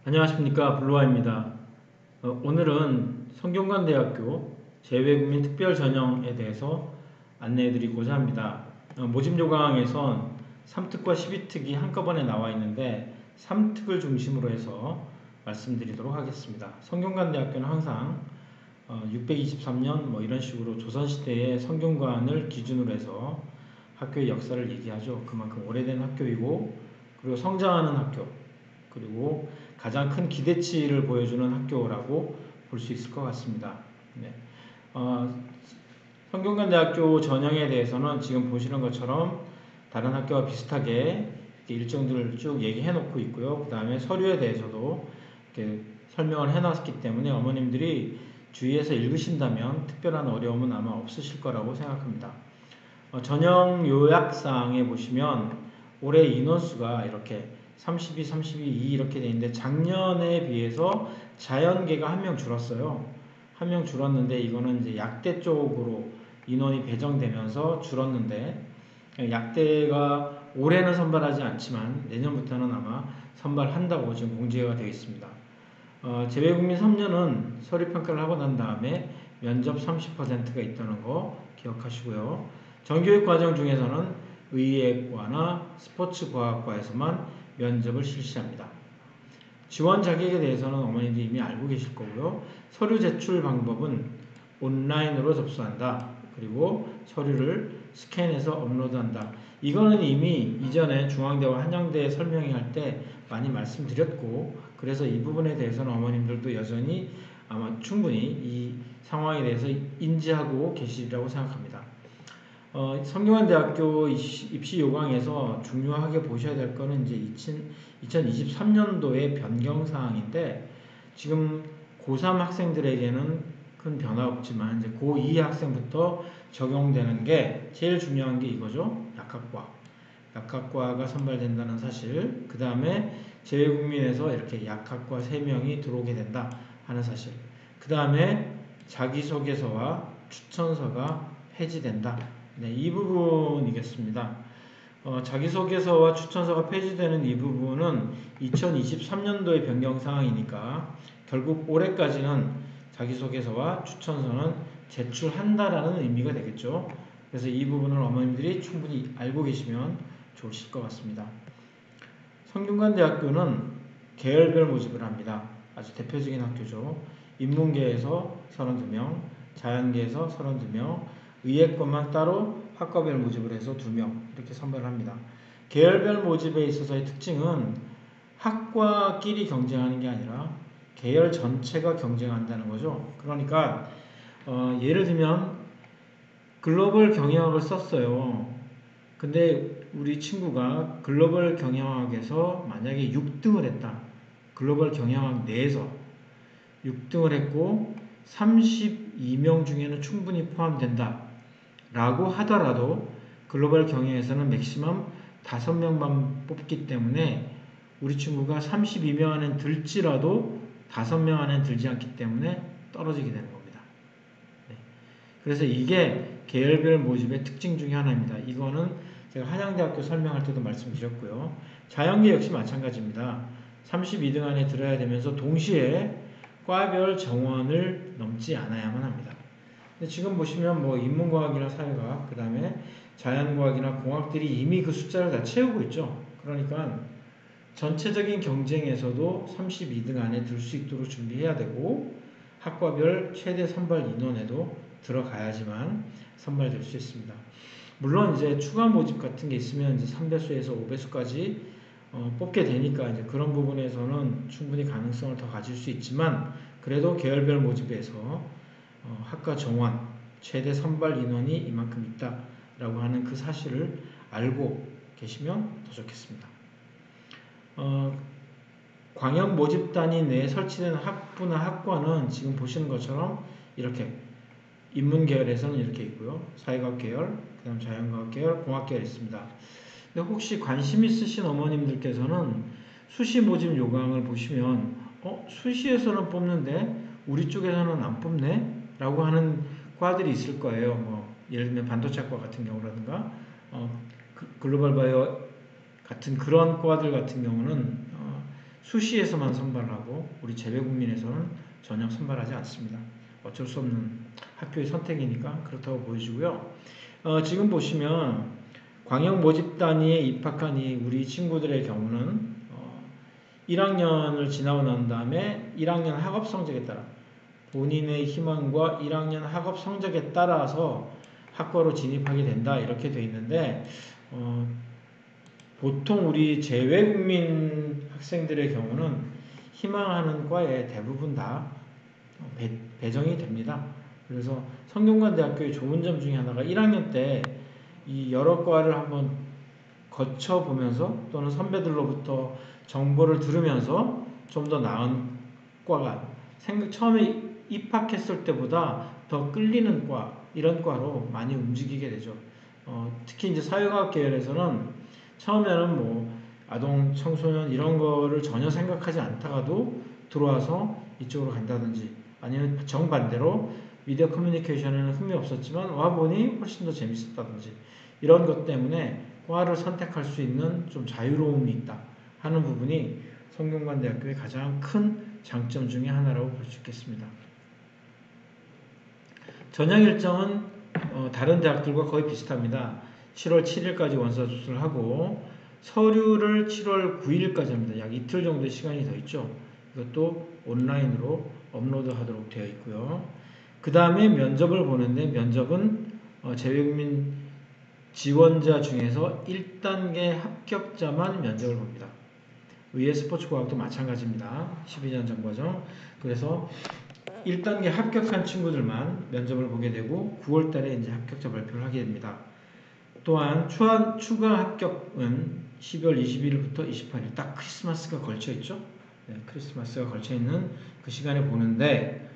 안녕하십니까, 블루아입니다. 오늘은 성균관대학교 재외국민 특별전형에 대해서 안내해드리고자 합니다. 모집 요강에선 3특과 12특이 한꺼번에 나와 있는데 3특을 중심으로 해서 말씀드리도록 하겠습니다. 성균관대학교는 항상 623년 뭐 이런 식으로 조선시대의 성균관을 기준으로 해서 학교의 역사를 얘기하죠. 그만큼 오래된 학교이고, 그리고 성장하는 학교, 그리고 가장 큰 기대치를 보여주는 학교라고 볼 수 있을 것 같습니다. 네. 성균관대학교 전형에 대해서는 지금 보시는 것처럼 다른 학교와 비슷하게 일정들을 쭉 얘기해 놓고 있고요. 그 다음에 서류에 대해서도 이렇게 설명을 해 놨기 때문에 어머님들이 주위에서 읽으신다면 특별한 어려움은 아마 없으실 거라고 생각합니다. 전형 요약사항에 보시면 올해 인원수가 이렇게 32, 32, 2 이렇게 되어 있는데 작년에 비해서 자연계가 한 명 줄었어요. 한 명 줄었는데 이거는 이제 약대 쪽으로 인원이 배정되면서 줄었는데, 약대가 올해는 선발하지 않지만 내년부터는 아마 선발한다고 지금 공지가 되어 있습니다. 재외국민 3년은 서류평가를 하고 난 다음에 면접 30%가 있다는 거 기억하시고요. 정교육 과정 중에서는 의예과나 스포츠과학과에서만 면접을 실시합니다. 지원 자격에 대해서는 어머니들이 이미 알고 계실 거고요. 서류 제출 방법은 온라인으로 접수한다. 그리고 서류를 스캔해서 업로드한다. 이거는 이미 이전에 중앙대와 한양대 설명회할 때 많이 말씀드렸고, 그래서 이 부분에 대해서는 어머님들도 여전히 아마 충분히 이 상황에 대해서 인지하고 계시리라고 생각합니다. 성균관대학교 입시 요강에서 중요하게 보셔야 될 거는 이제 2023년도의 변경사항인데, 지금 고3 학생들에게는 큰 변화 없지만 이제 고2 학생부터 적용되는 게 제일 중요한 게 이거죠. 약학과가 선발된다는 사실, 그 다음에 재외국민에서 이렇게 약학과 3명이 들어오게 된다 하는 사실, 그 다음에 자기소개서와 추천서가 폐지된다. 네, 이 부분이겠습니다. 자기소개서와 추천서가 폐지되는 이 부분은 2023년도의 변경사항이니까 결국 올해까지는 자기소개서와 추천서는 제출한다라는 의미가 되겠죠. 그래서 이 부분을 어머님들이 충분히 알고 계시면 좋으실 것 같습니다. 성균관대학교는 계열별 모집을 합니다. 아주 대표적인 학교죠. 인문계에서 32명, 자연계에서 32명, 의예과만 따로 학과별 모집을 해서 2명 이렇게 선발을 합니다. 계열별 모집에 있어서의 특징은 학과끼리 경쟁하는 게 아니라 계열 전체가 경쟁한다는 거죠. 그러니까 예를 들면 글로벌 경영학을 썼어요. 근데 우리 친구가 글로벌 경영학에서 만약에 6등을 했다. 글로벌 경영학 내에서 6등을 했고 32명 중에는 충분히 포함된다 라고 하더라도 글로벌 경영에서는 맥시멈 5명만 뽑기 때문에 우리 친구가 32명 안에 들지라도 5명 안에 들지 않기 때문에 떨어지게 되는 겁니다. 네. 그래서 이게 계열별 모집의 특징 중에 하나입니다. 이거는 제가 한양대학교 설명할 때도 말씀드렸고요. 자연계 역시 마찬가지입니다. 32등 안에 들어야 되면서 동시에 과별 정원을 넘지 않아야만 합니다. 근데 지금 보시면 뭐 인문과학이나 사회과학, 그 다음에 자연과학이나 공학들이 이미 그 숫자를 다 채우고 있죠. 그러니까 전체적인 경쟁에서도 32등 안에 들 수 있도록 준비해야 되고, 학과별 최대 선발 인원에도 들어가야지만 선발될 수 있습니다. 물론 이제 추가 모집 같은 게 있으면 이제 3배수에서 5배수까지 뽑게 되니까 이제 그런 부분에서는 충분히 가능성을 더 가질 수 있지만, 그래도 계열별 모집에서 학과 정원 최대 선발 인원이 이만큼 있다라고 하는 그 사실을 알고 계시면 더 좋겠습니다. 광역 모집단위 내에 설치된 학부나 학과는 지금 보시는 것처럼 이렇게 인문 계열에서는 이렇게 있고요. 사회과학 계열, 그 다음 자연과학 계열, 공학 계열 있습니다. 근데 혹시 관심 있으신 어머님들께서는 수시 모집 요강을 보시면 수시에서는 뽑는데 우리 쪽에서는 안 뽑네? 라고 하는 과들이 있을 거예요. 뭐 예를 들면 반도체과 같은 경우라든가 글로벌 바이오 같은 그런 과들 같은 경우는 수시에서만 선발을 하고 우리 재외국민에서는 전혀 선발하지 않습니다. 어쩔 수 없는 학교의 선택이니까 그렇다고 보여지고요. 지금 보시면 광역 모집 단위에 입학한 이 우리 친구들의 경우는 1학년을 지나고 난 다음에 1학년 학업 성적에 따라 본인의 희망과 1학년 학업 성적에 따라서 학과로 진입하게 된다 이렇게 돼 있는데 보통 우리 재외국민 학생들의 경우는 희망하는 과에 대부분 다 배정이 됩니다. 그래서 성균관대학교의 좋은 점 중에 하나가 1학년 때 이 여러 과를 한번 거쳐보면서 또는 선배들로부터 정보를 들으면서 좀 더 나은 과가 처음에 입학했을 때보다 더 끌리는 과 이런 과로 많이 움직이게 되죠. 특히 이제 사회과학 계열에서는 처음에는 뭐 아동 청소년 이런 거를 전혀 생각하지 않다가도 들어와서 이쪽으로 간다든지 아니면 정반대로 미디어 커뮤니케이션에는 흥미 없었지만 와보니 훨씬 더 재밌었다든지 이런 것 때문에 과를 선택할 수 있는 좀 자유로움이 있다 하는 부분이 성균관대학교의 가장 큰 장점 중에 하나라고 볼 수 있겠습니다. 전형 일정은 다른 대학들과 거의 비슷합니다. 7월 7일까지 원서 접수를 하고 서류를 7월 9일까지 합니다. 약 이틀 정도의 시간이 더 있죠. 이것도 온라인으로 업로드 하도록 되어 있고요. 그 다음에 면접을 보는데 면접은 재외국민 지원자 중에서 1단계 합격자만 면접을 봅니다. 의예 스포츠과학도 마찬가지입니다. 12년 전과정. 그래서 1단계 합격한 친구들만 면접을 보게 되고 9월달에 이제 합격자 발표를 하게 됩니다. 또한 추가 합격은 12월 21일부터 28일 딱 크리스마스가 걸쳐 있죠. 네, 크리스마스가 걸쳐 있는 그 시간에 보는데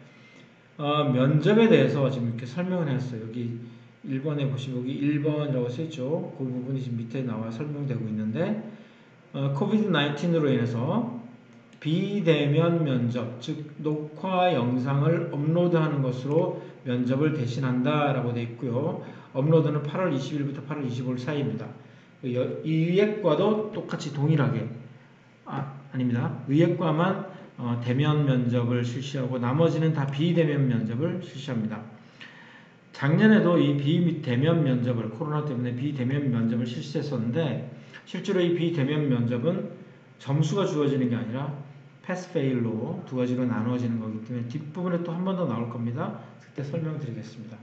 면접에 대해서 지금 이렇게 설명을 했어요. 여기 1번에 보시면 여기 1번이라고 써있죠. 그 부분이 지금 밑에 나와 설명되고 있는데 코비드 19으로 인해서 비대면 면접, 즉 녹화 영상을 업로드하는 것으로 면접을 대신한다 라고 되어 있고요. 업로드는 8월 20일부터 8월 25일 사이입니다. 의예과도 똑같이 동일하게 아닙니다. 의예과만 대면 면접을 실시하고 나머지는 다 비대면 면접을 실시합니다. 작년에도 이 비대면 면접을 코로나 때문에 비대면 면접을 실시했었는데 실제로 이 비대면 면접은 점수가 주어지는 게 아니라 패스 페일로 두 가지로 나누어지는 거기 때문에 뒷부분에 또 한 번 더 나올 겁니다. 그때 설명드리겠습니다.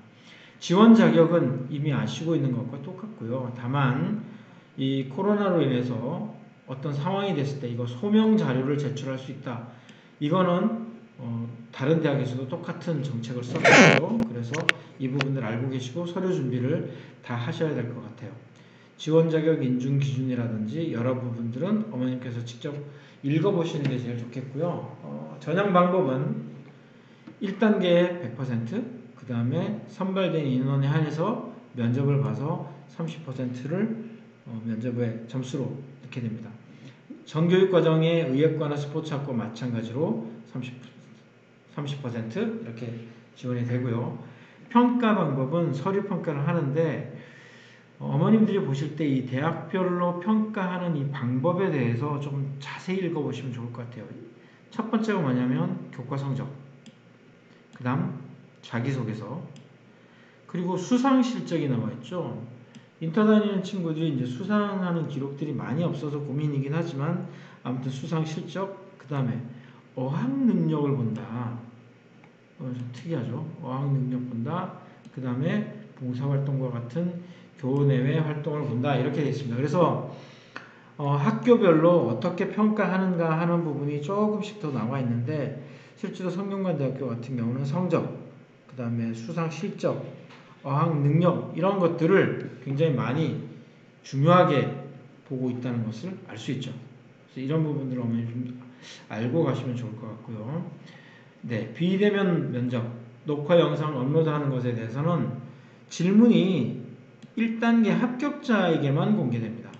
지원 자격은 이미 아시고 있는 것과 똑같고요. 다만 이 코로나로 인해서 어떤 상황이 됐을 때 이거 소명 자료를 제출할 수 있다. 이거는 다른 대학에서도 똑같은 정책을 써가지고 그래서 이 부분을 알고 계시고 서류 준비를 다 하셔야 될 것 같아요. 지원 자격 인증 기준이라든지 여러 부분들은 어머님께서 직접 읽어보시는 게 제일 좋겠고요. 전형 방법은 1단계 100%, 그 다음에 선발된 인원에 한해서 면접을 봐서 30%를 면접의 점수로 넣게 됩니다. 정교육 과정의 의예과나 스포츠학과 마찬가지로 30% 이렇게 지원이 되고요. 평가 방법은 서류 평가를 하는데 어머님들이 보실 때 이 대학별로 평가하는 이 방법에 대해서 좀 자세히 읽어보시면 좋을 것 같아요. 첫 번째가 뭐냐면 교과 성적, 그 다음 자기소개서, 그리고 수상 실적이 나와 있죠. 인터 다니는 친구들이 이제 수상하는 기록들이 많이 없어서 고민이긴 하지만 아무튼 수상 실적, 그 다음에 어학 능력을 본다. 좀 특이하죠. 어학 능력 본다. 그 다음에 봉사활동과 같은 교내외 활동을 본다. 이렇게 되어 있습니다. 그래서 학교별로 어떻게 평가하는가 하는 부분이 조금씩 더 나와 있는데 실제로 성균관대학교 같은 경우는 성적, 그 다음에 수상 실적, 어학 능력 이런 것들을 굉장히 많이 중요하게 보고 있다는 것을 알 수 있죠. 그래서 이런 부분들을 어머니 좀 알고 가시면 좋을 것 같고요. 네, 비대면 면접, 녹화 영상 업로드하는 것에 대해서는 질문이 1단계 합격자에게만 공개됩니다.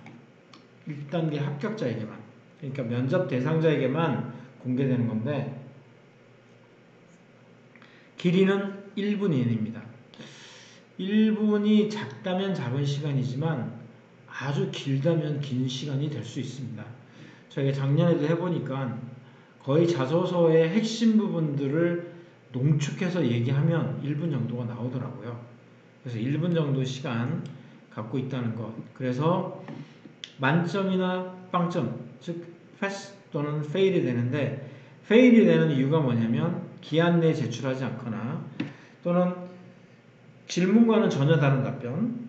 1단계 합격자에게만. 그러니까 면접 대상자에게만 공개되는 건데 길이는 1분 이내입니다. 1분이 작다면 작은 시간이지만 아주 길다면 긴 시간이 될 수 있습니다. 저희가 작년에도 해보니까 거의 자소서의 핵심 부분들을 농축해서 얘기하면 1분 정도가 나오더라고요. 그래서 1분 정도 시간 갖고 있다는 것. 그래서 만점이나 빵점, 즉 패스 또는 페일이 되는데, 페일이 되는 이유가 뭐냐면 기한 내에 제출하지 않거나 또는 질문과는 전혀 다른 답변,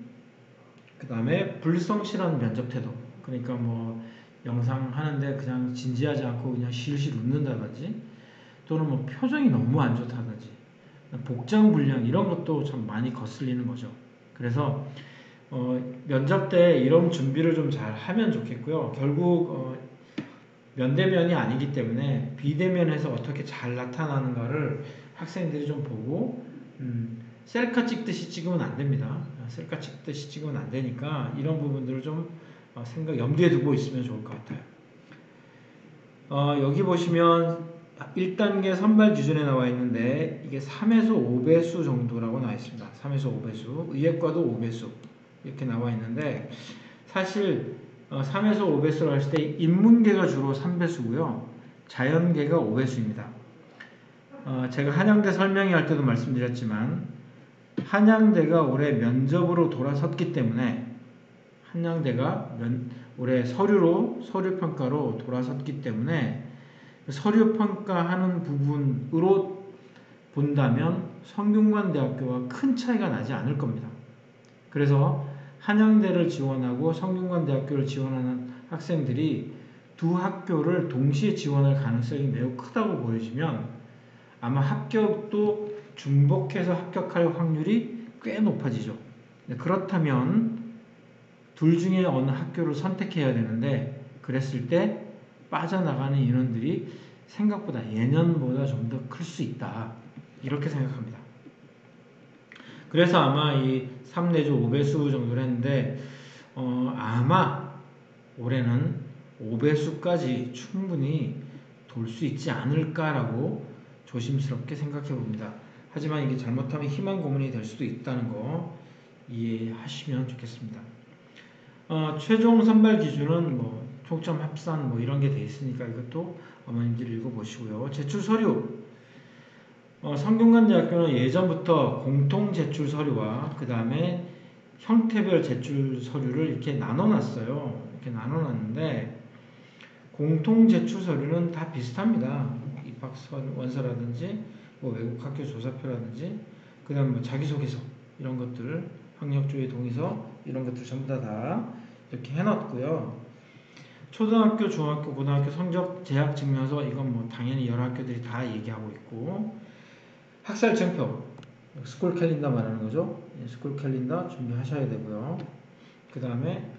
그 다음에 불성실한 면접 태도. 그러니까 뭐 영상 하는데 그냥 진지하지 않고 그냥 실실 웃는다든지, 또는 뭐 표정이 너무 안 좋다든지, 복장 불량 이런 것도 참 많이 거슬리는 거죠. 그래서 면접 때 이런 준비를 좀 잘 하면 좋겠고요. 결국 면대면이 아니기 때문에 비대면에서 어떻게 잘 나타나는가를 학생들이 좀 보고 셀카 찍듯이 찍으면 안 됩니다. 셀카 찍듯이 찍으면 안 되니까 이런 부분들을 좀 염두에 두고 있으면 좋을 것 같아요. 여기 보시면 1단계 선발 기준에 나와 있는데 이게 3에서 5배수 정도라고 나와 있습니다. 3에서 5배수, 의예과도 5배수 이렇게 나와 있는데, 사실 3에서 5배수로 했을 때 인문계가 주로 3배수고요. 자연계가 5배수입니다. 제가 한양대 설명회 때도 말씀드렸지만 한양대가 올해 면접으로 돌아섰기 때문에, 한양대가 올해 서류평가로 돌아섰기 때문에 서류 평가하는 부분으로 본다면 성균관대학교와 큰 차이가 나지 않을 겁니다. 그래서 한양대를 지원하고 성균관대학교를 지원하는 학생들이 두 학교를 동시에 지원할 가능성이 매우 크다고 보여지면 아마 합격도 중복해서 합격할 확률이 꽤 높아지죠. 그렇다면 둘 중에 어느 학교를 선택해야 되는데, 그랬을 때 빠져나가는 인원들이 생각보다 예년보다 좀 더 클 수 있다, 이렇게 생각합니다. 그래서 아마 이 3 내지 5배수 정도를 했는데 아마 올해는 5배수까지 충분히 돌 수 있지 않을까라고 조심스럽게 생각해 봅니다. 하지만 이게 잘못하면 희망 고문이 될 수도 있다는 거 이해하시면 좋겠습니다. 최종 선발 기준은 뭐 총점 합산 뭐 이런 게 돼 있으니까 이것도 어머님들이 읽어보시고요. 제출 서류, 성균관대학교는 예전부터 공통 제출 서류와 그 다음에 형태별 제출 서류를 이렇게 나눠놨어요. 이렇게 나눠놨는데 공통 제출 서류는 다 비슷합니다. 입학 원서라든지 뭐 외국 학교 조사표라든지 그 다음 뭐 자기소개서 이런 것들, 학력조회 동의서 이런 것들 전부 다 이렇게 해놨고요. 초등학교, 중학교, 고등학교 성적 재학 증명서, 이건 뭐 당연히 여러 학교들이 다 얘기하고 있고, 학살 증표, 스쿨 캘린더 말하는 거죠. 스쿨 캘린더 준비하셔야 되고요. 그 다음에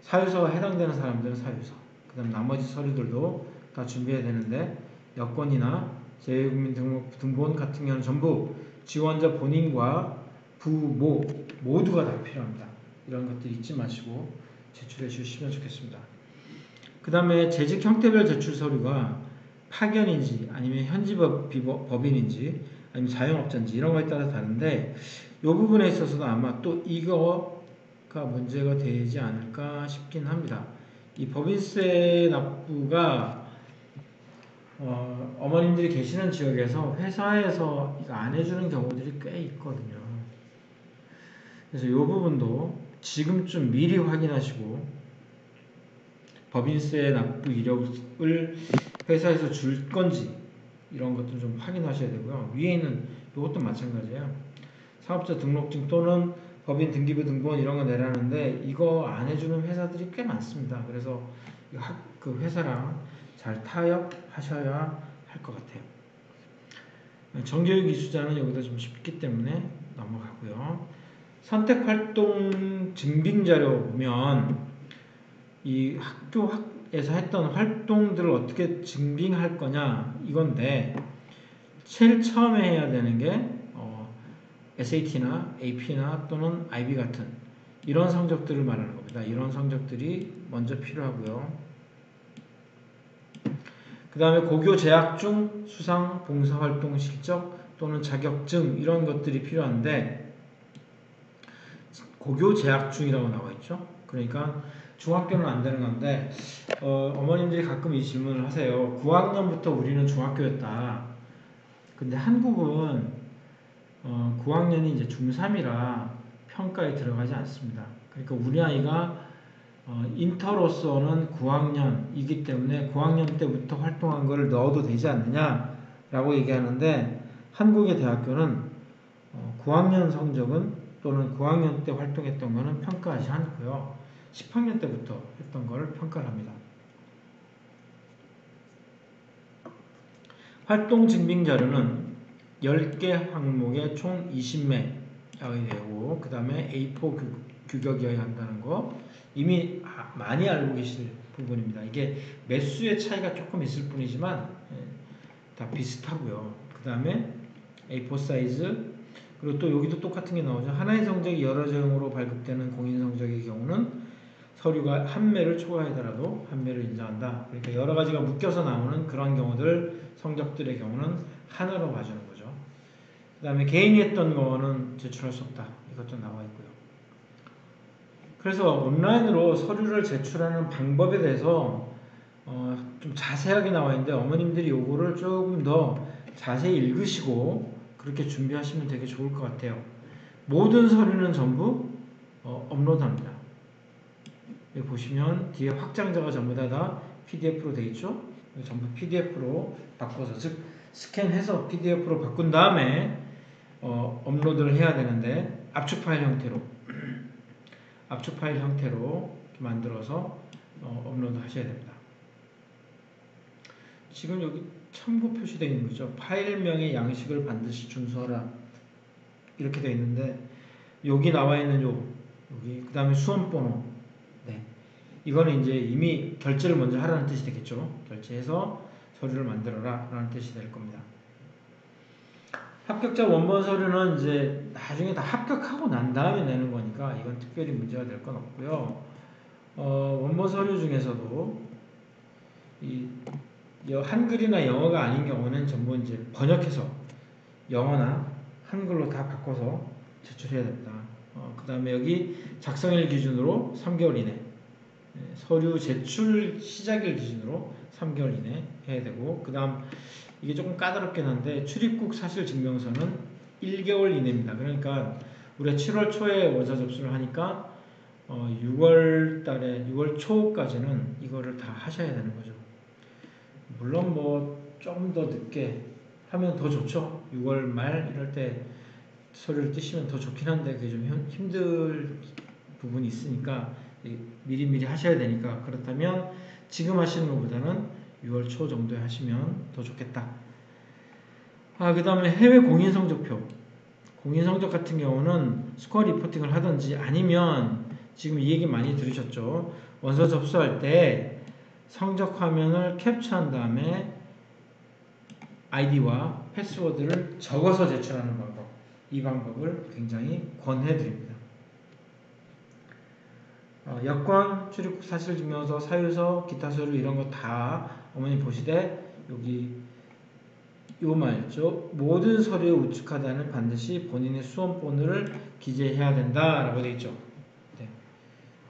사유서가 해당되는 사람들은 사유서, 그 다음 나머지 서류들도 다 준비해야 되는데, 여권이나 재외국민 등본 같은 경우는 전부 지원자 본인과 부모 모두가 다 필요합니다. 이런 것들 잊지 마시고 제출해 주시면 좋겠습니다. 그 다음에 재직 형태별 제출 서류가 파견인지 아니면 현지 법인인지 아니면 자영업자인지 이런 거에 따라 다른데, 이 부분에 있어서도 아마 또 이거가 문제가 되지 않을까 싶긴 합니다. 이 법인세 납부가 어머님들이 계시는 지역에서 회사에서 이거 안 해주는 경우들이 꽤 있거든요. 그래서 이 부분도 지금쯤 미리 확인하시고 법인세 납부 이력을 회사에서 줄 건지 이런 것도 좀 확인하셔야 되고요. 위에 있는 이것도 마찬가지예요. 사업자 등록증 또는 법인 등기부 등본 이런 거 내라는데 이거 안 해주는 회사들이 꽤 많습니다. 그래서 그 회사랑 잘 타협하셔야 할 것 같아요. 정교육 이수자는 여기다 좀 쉽기 때문에 넘어가고요. 선택활동 증빙자료 보면 이 학교에서 했던 활동들을 어떻게 증빙할 거냐 이건데, 제일 처음에 해야 되는 게 SAT나 AP나 또는 IB 같은 이런 성적들을 말하는 겁니다. 이런 성적들이 먼저 필요하고요. 그 다음에 고교 재학 중 수상 봉사활동 실적 또는 자격증 이런 것들이 필요한데, 고교 재학 중이라고 나와 있죠. 그러니까 중학교는 안 되는 건데 어머님들이 가끔 이 질문을 하세요. 9학년부터 우리는 중학교였다. 근데 한국은 9학년이 이제 중3이라 평가에 들어가지 않습니다. 그러니까 우리 아이가 인터로서는 9학년이기 때문에 9학년 때부터 활동한 거를 넣어도 되지 않느냐라고 얘기하는데 한국의 대학교는 9학년 성적은 또는 9학년 때 활동했던 거는 평가하지 않고요. 10학년 때부터 했던 거를 평가를 합니다. 활동 증빙 자료는 10개 항목에 총 20매여야 되고 그 다음에 A4 규격이어야 한다는 거 이미 많이 알고 계실 부분입니다. 이게 매수의 차이가 조금 있을 뿐이지만 다 비슷하고요. 그 다음에 A4 사이즈 그리고 또 여기도 똑같은 게 나오죠. 하나의 성적이 여러 제형으로 발급되는 공인 성적의 경우는 서류가 한 매를 초과하더라도 한 매를 인정한다. 그러니까 여러 가지가 묶여서 나오는 그런 경우들 성적들의 경우는 하나로 봐주는 거죠. 그 다음에 개인이 했던 거는 제출할 수 없다. 이것도 나와 있고요. 그래서 온라인으로 서류를 제출하는 방법에 대해서 좀 자세하게 나와 있는데 어머님들이 요거를 조금 더 자세히 읽으시고 그렇게 준비하시면 되게 좋을 것 같아요. 모든 서류는 전부 업로드합니다. 여기 보시면 뒤에 확장자가 전부 다 PDF로 되어 있죠. 전부 PDF로 바꿔서 즉 스캔해서 PDF로 바꾼 다음에 업로드를 해야 되는데 압축 파일 형태로 만들어서 업로드 하셔야 됩니다. 지금 여기 참고 표시되어 있는 거죠. 파일명의 양식을 반드시 준수하라 이렇게 되어 있는데 여기 나와 있는 여기 그 다음에 수험번호 이거는 이제 이미 결제를 먼저 하라는 뜻이 되겠죠. 결제해서 서류를 만들어라 라는 뜻이 될 겁니다. 합격자 원본 서류는 이제 나중에 다 합격하고 난 다음에 내는 거니까 이건 특별히 문제가 될 건 없고요. 원본 서류 중에서도 이 한글이나 영어가 아닌 경우는 전부 이제 번역해서 영어나 한글로 다 바꿔서 제출해야 됩니다. 그 다음에 여기 작성일 기준으로 3개월 이내 서류 제출 시작일 기준으로 3개월 이내 해야 되고 그 다음 이게 조금 까다롭긴 한데 출입국 사실 증명서는 1개월 이내입니다. 그러니까 우리가 7월 초에 원서 접수를 하니까 6월 초까지는 이거를 다 하셔야 되는 거죠. 물론 뭐 좀 더 늦게 하면 더 좋죠. 6월 말 이럴 때 서류를 띄시면 더 좋긴 한데 그게 좀 힘들 부분이 있으니까 미리 하셔야 되니까 그렇다면 지금 하시는 것보다는 6월 초 정도에 하시면 더 좋겠다. 그 다음에 해외 공인성적표 공인성적 같은 경우는 스코어 리포팅을 하든지 아니면 지금 이 얘기 많이 들으셨죠. 원서 접수할 때 성적 화면을 캡처한 다음에 아이디와 패스워드를 적어서 제출하는 방법 이 방법을 굉장히 권해드립니다. 여권, 출입국 사실증명서, 사유서, 기타 서류 이런 거 다 어머니 보시되 여기 요 말죠. 모든 서류에 우측하단을 반드시 본인의 수험번호를 기재해야 된다라고 되어 있죠. 네.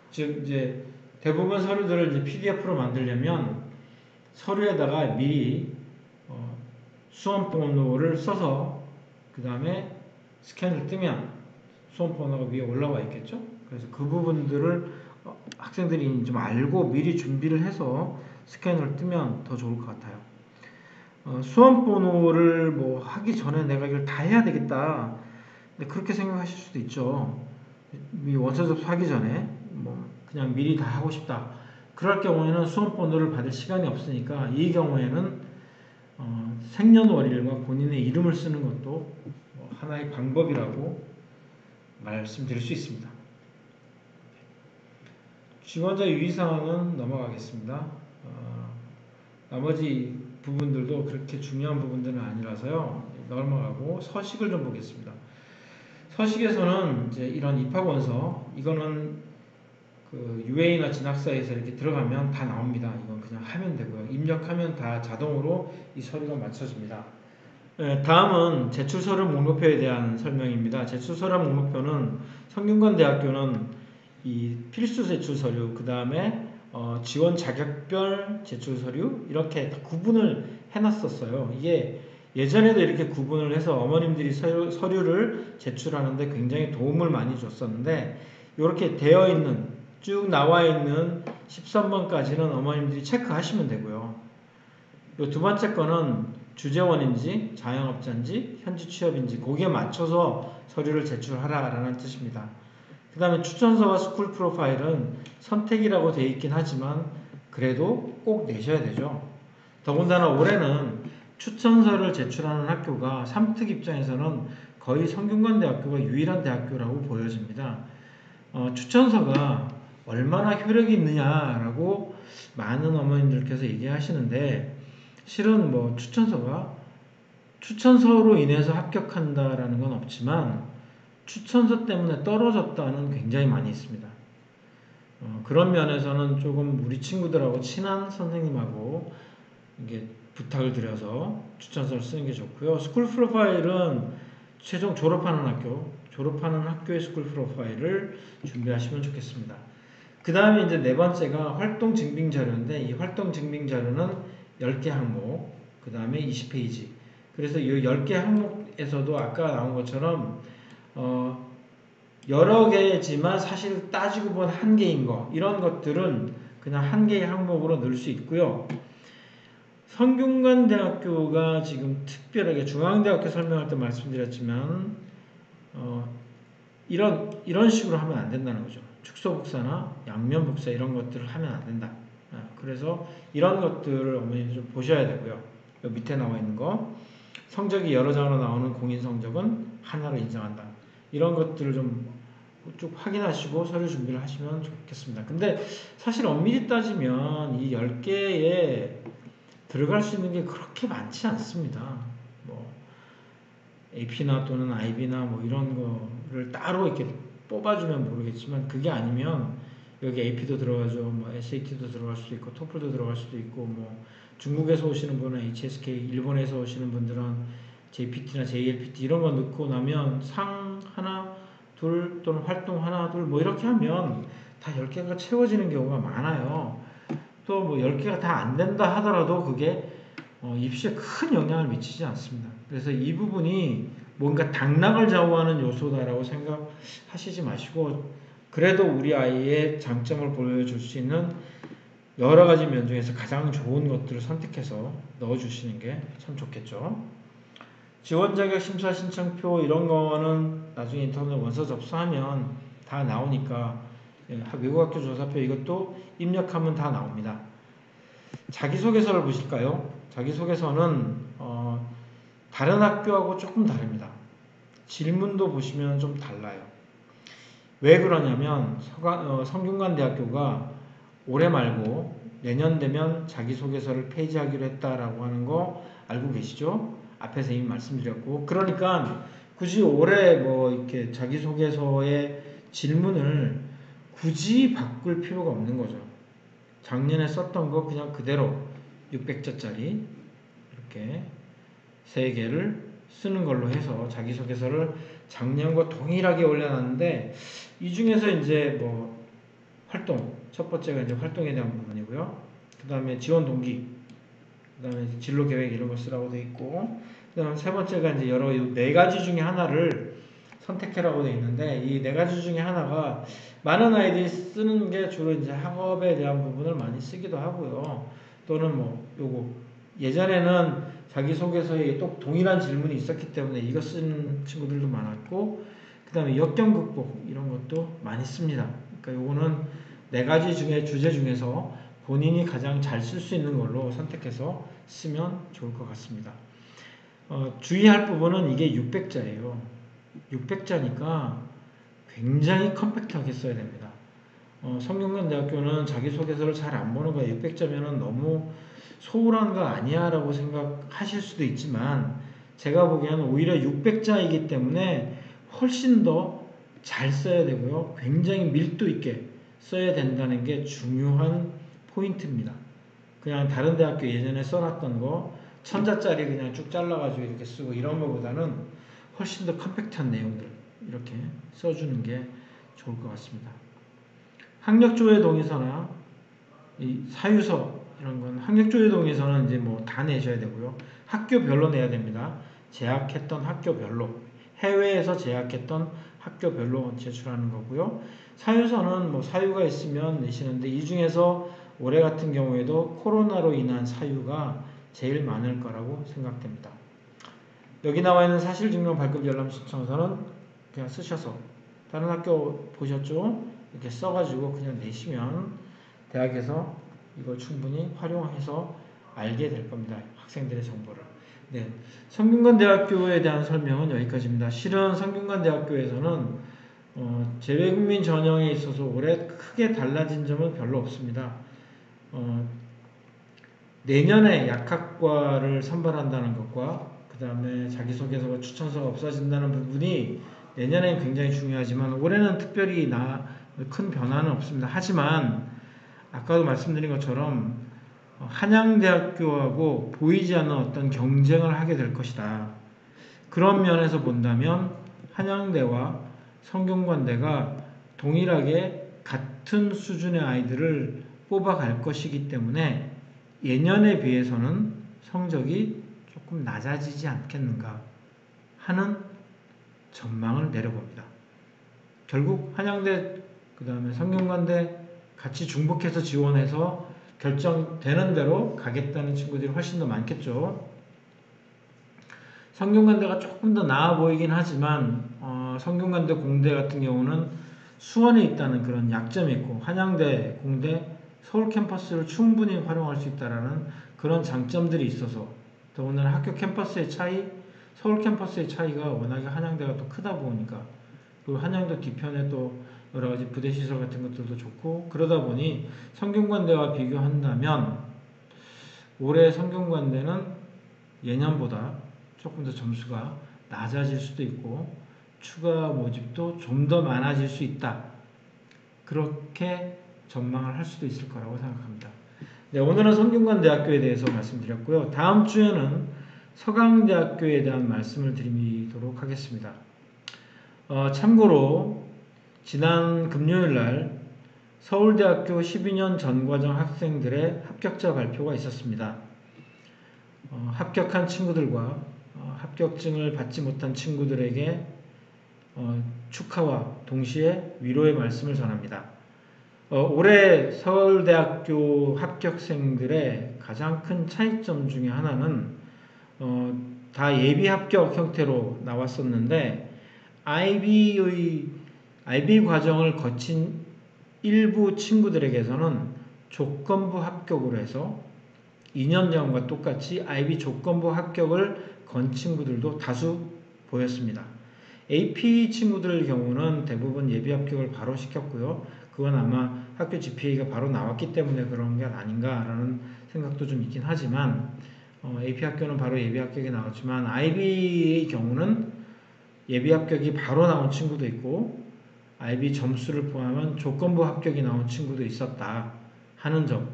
즉 이제 대부분 서류들을 이제 PDF로 만들려면 서류에다가 미리 수험번호를 써서 그 다음에 스캔을 뜨면 수험번호가 위에 올라와 있겠죠. 그래서 그 부분들을 학생들이 좀 알고 미리 준비를 해서 스캔을 뜨면 더 좋을 것 같아요. 수험번호를 뭐 하기 전에 내가 이걸 다 해야 되겠다. 그렇게 생각하실 수도 있죠. 원서 접수하기 전에 뭐 그냥 미리 다 하고 싶다. 그럴 경우에는 수험번호를 받을 시간이 없으니까 이 경우에는 생년월일과 본인의 이름을 쓰는 것도 하나의 방법이라고 말씀드릴 수 있습니다. 지원자 유의사항은 넘어가겠습니다. 나머지 부분들도 그렇게 중요한 부분들은 아니라서요. 넘어가고 서식을 좀 보겠습니다. 서식에서는 이제 이런 입학원서 이거는 그 UA나 진학사에서 이렇게 들어가면 다 나옵니다. 이건 그냥 하면 되고요. 입력하면 다 자동으로 이 서류가 맞춰집니다. 다음은 제출서류 목록표에 대한 설명입니다. 제출서류 목록표는 성균관대학교는 이 필수 제출 서류, 그 다음에 지원 자격별 제출 서류 이렇게 다 구분을 해놨었어요. 이게 예전에도 이렇게 구분을 해서 어머님들이 서류를 제출하는데 굉장히 도움을 많이 줬었는데 이렇게 되어 있는 쭉 나와 있는 13번까지는 어머님들이 체크하시면 되고요. 이 두 번째 거는 주재원인지 자영업자인지 현지 취업인지 거기에 맞춰서 서류를 제출하라라는 뜻입니다. 그 다음에 추천서와 스쿨 프로파일은 선택이라고 되어 있긴 하지만 그래도 꼭 내셔야 되죠. 더군다나 올해는 추천서를 제출하는 학교가 삼특 입장에서는 거의 성균관대학교가 유일한 대학교라고 보여집니다. 추천서가 얼마나 효력이 있느냐라고 많은 어머님들께서 얘기하시는데 실은 뭐 추천서로 인해서 합격한다라는 건 없지만 추천서 때문에 떨어졌다는 굉장히 많이 있습니다. 그런 면에서는 조금 우리 친구들하고 친한 선생님하고 이게 부탁을 드려서 추천서를 쓰는 게 좋고요. 스쿨 프로파일은 최종 졸업하는 학교의 스쿨 프로파일을 준비하시면 좋겠습니다. 그 다음에 이제 네 번째가 활동 증빙 자료인데 이 활동 증빙 자료는 10개 항목, 그 다음에 20페이지. 그래서 이 10개 항목에서도 아까 나온 것처럼 여러 개지만 사실 따지고 보면 한 개인 거 이런 것들은 그냥 한 개의 항목으로 넣을 수 있고요. 성균관대학교가 지금 특별하게 중앙대학교 설명할 때 말씀드렸지만 이런 식으로 하면 안 된다는 거죠. 축소복사나 양면복사 이런 것들을 하면 안 된다. 그래서 이런 것들을 어머니들 좀 보셔야 되고요. 여기 밑에 나와 있는 거 성적이 여러 장으로 나오는 공인 성적은 하나로 인정한다. 이런 것들을 좀 쭉 확인하시고 서류 준비를 하시면 좋겠습니다. 근데 사실 엄밀히 따지면 이 10개에 들어갈 수 있는 게 그렇게 많지 않습니다. 뭐 AP나 또는 IB나 뭐 이런 거를 따로 이렇게 뽑아주면 모르겠지만 그게 아니면 여기 AP도 들어가죠. 뭐 SAT도 들어갈 수도 있고 토플도 들어갈 수도 있고 뭐 중국에서 오시는 분은 HSK, 일본에서 오시는 분들은 JPT나 JLPT 이런 거 넣고 나면 상 하나, 둘 또는 활동 하나, 둘 뭐 이렇게 하면 다 10개가 채워지는 경우가 많아요. 또 뭐 10개가 다 안 된다 하더라도 그게 입시에 큰 영향을 미치지 않습니다. 그래서 이 부분이 뭔가 당락을 좌우하는 요소다라고 생각하시지 마시고 그래도 우리 아이의 장점을 보여줄 수 있는 여러 가지 면 중에서 가장 좋은 것들을 선택해서 넣어주시는 게 참 좋겠죠. 지원 자격 심사 신청표 이런 거는 나중에 인터넷 원서 접수하면 다 나오니까 외국학교 조사표 이것도 입력하면 다 나옵니다. 자기소개서를 보실까요? 자기소개서는 다른 학교하고 조금 다릅니다. 질문도 보시면 좀 달라요. 왜 그러냐면 성균관대학교가 올해 말고 내년 되면 자기소개서를 폐지하기로 했다라고 하는 거 알고 계시죠? 앞에서 이미 말씀드렸고 그러니까 굳이 올해 뭐 이렇게 자기소개서의 질문을 굳이 바꿀 필요가 없는 거죠. 작년에 썼던 거 그냥 그대로 600자짜리 이렇게 3개를 쓰는 걸로 해서 자기소개서를 작년과 동일하게 올려놨는데 이 중에서 이제 뭐 활동 첫 번째가 이제 활동에 대한 부분이고요. 그 다음에 지원 동기, 그 다음에 진로 계획 이런 거 쓰라고 돼 있고, 그 다음 세 번째가 이제 여러 4가지 중에 하나를 선택해라고 돼 있는데 이 4가지 중에 하나가 많은 아이들이 쓰는 게 주로 이제 학업에 대한 부분을 많이 쓰기도 하고요. 또는 뭐 요거 예전에는 자기소개서에 또 동일한 질문이 있었기 때문에 이거 쓰는 친구들도 많았고 그 다음에 역경 극복 이런 것도 많이 씁니다. 그러니까 요거는 4가지 중에 주제 중에서 본인이 가장 잘 쓸 수 있는 걸로 선택해서 쓰면 좋을 것 같습니다. 주의할 부분은 이게 600자예요. 600자니까 굉장히 컴팩트하게 써야 됩니다. 성균관대학교는 자기소개서를 잘 안 보는 거예요. 600자면은 너무 소홀한 거 아니야 라고 생각하실 수도 있지만 제가 보기에는 오히려 600자이기 때문에 훨씬 더 잘 써야 되고요. 굉장히 밀도 있게 써야 된다는 게 중요한 포인트입니다. 그냥 다른 대학교 예전에 써놨던 거 1000자짜리 그냥 쭉 잘라가지고 이렇게 쓰고 이런 거보다는 훨씬 더 컴팩트한 내용들 이렇게 써주는 게 좋을 것 같습니다. 학력조회 동의서나 이 사유서 이런 건 학력조회 동의서는 이제 뭐 다 내셔야 되고요. 학교별로 내야 됩니다. 재학했던 학교별로, 해외에서 재학했던 학교별로 제출하는 거고요. 사유서는 뭐 사유가 있으면 내시는데 이 중에서 올해 같은 경우에도 코로나로 인한 사유가 제일 많을 거라고 생각됩니다. 여기 나와 있는 사실증명 발급 열람 신청서는 그냥 쓰셔서 다른 학교 보셨죠? 이렇게 써가지고 그냥 내시면 대학에서 이걸 충분히 활용해서 알게 될 겁니다. 학생들의 정보를. 네, 성균관대학교에 대한 설명은 여기까지입니다. 실은 성균관대학교에서는 재외국민 전형에 있어서 올해 크게 달라진 점은 별로 없습니다. 내년에 약학과를 선발한다는 것과 그 다음에 자기소개서가 추천서가 없어진다는 부분이 내년엔 굉장히 중요하지만 올해는 특별히 큰 변화는 없습니다. 하지만 아까도 말씀드린 것처럼 한양대학교하고 보이지 않는 어떤 경쟁을 하게 될 것이다. 그런 면에서 본다면 한양대와 성균관대가 동일하게 같은 수준의 아이들을 뽑아갈 것이기 때문에 예년에 비해서는 성적이 조금 낮아지지 않겠는가 하는 전망을 내려봅니다. 결국 한양대 그 다음에 성균관대 같이 중복해서 지원해서 결정되는 대로 가겠다는 친구들이 훨씬 더 많겠죠. 성균관대가 조금 더 나아 보이긴 하지만 성균관대 공대 같은 경우는 수원에 있다는 그런 약점이 있고 한양대, 공대, 서울 캠퍼스를 충분히 활용할 수 있다는 그런 장점들이 있어서 더군다나 학교 캠퍼스의 차이, 서울 캠퍼스의 차이가 워낙에 한양대가 또 크다 보니까 그리고 한양대 뒤편에 또 여러 가지 부대시설 같은 것들도 좋고 그러다 보니 성균관대와 비교한다면 올해 성균관대는 예년보다 조금 더 점수가 낮아질 수도 있고 추가 모집도 좀 더 많아질 수 있다. 그렇게 전망을 할 수도 있을 거라고 생각합니다. 네, 오늘은 성균관대학교에 대해서 말씀드렸고요. 다음 주에는 서강대학교에 대한 말씀을 드리도록 하겠습니다. 참고로 지난 금요일날 서울대학교 12년 전과정 학생들의 합격자 발표가 있었습니다. 합격한 친구들과 합격증을 받지 못한 친구들에게 축하와 동시에 위로의 말씀을 전합니다. 올해 서울대학교 합격생들의 가장 큰 차이점 중에 하나는 다 예비 합격 형태로 나왔었는데 IB 과정을 거친 일부 친구들에게서는 조건부 합격으로 해서 2년전과 똑같이 IB 조건부 합격을 건 친구들도 다수 보였습니다. AP 친구들 경우는 대부분 예비 합격을 바로 시켰고요. 그건 아마 학교 GPA가 바로 나왔기 때문에 그런 게 아닌가라는 생각도 좀 있긴 하지만 AP 학교는 바로 예비 합격이 나왔지만 IB의 경우는 예비 합격이 바로 나온 친구도 있고 IB 점수를 포함한 조건부 합격이 나온 친구도 있었다 하는 점.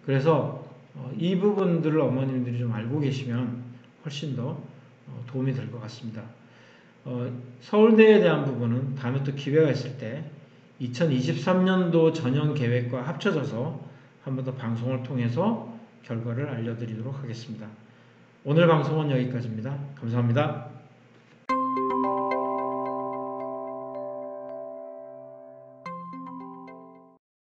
그래서 이 부분들을 어머님들이 좀 알고 계시면 훨씬 더 도움이 될 것 같습니다. 서울대에 대한 부분은 다음에 또 기회가 있을 때 2023년도 전형 계획과 합쳐져서 한 번 더 방송을 통해서 결과를 알려드리도록 하겠습니다. 오늘 방송은 여기까지입니다. 감사합니다.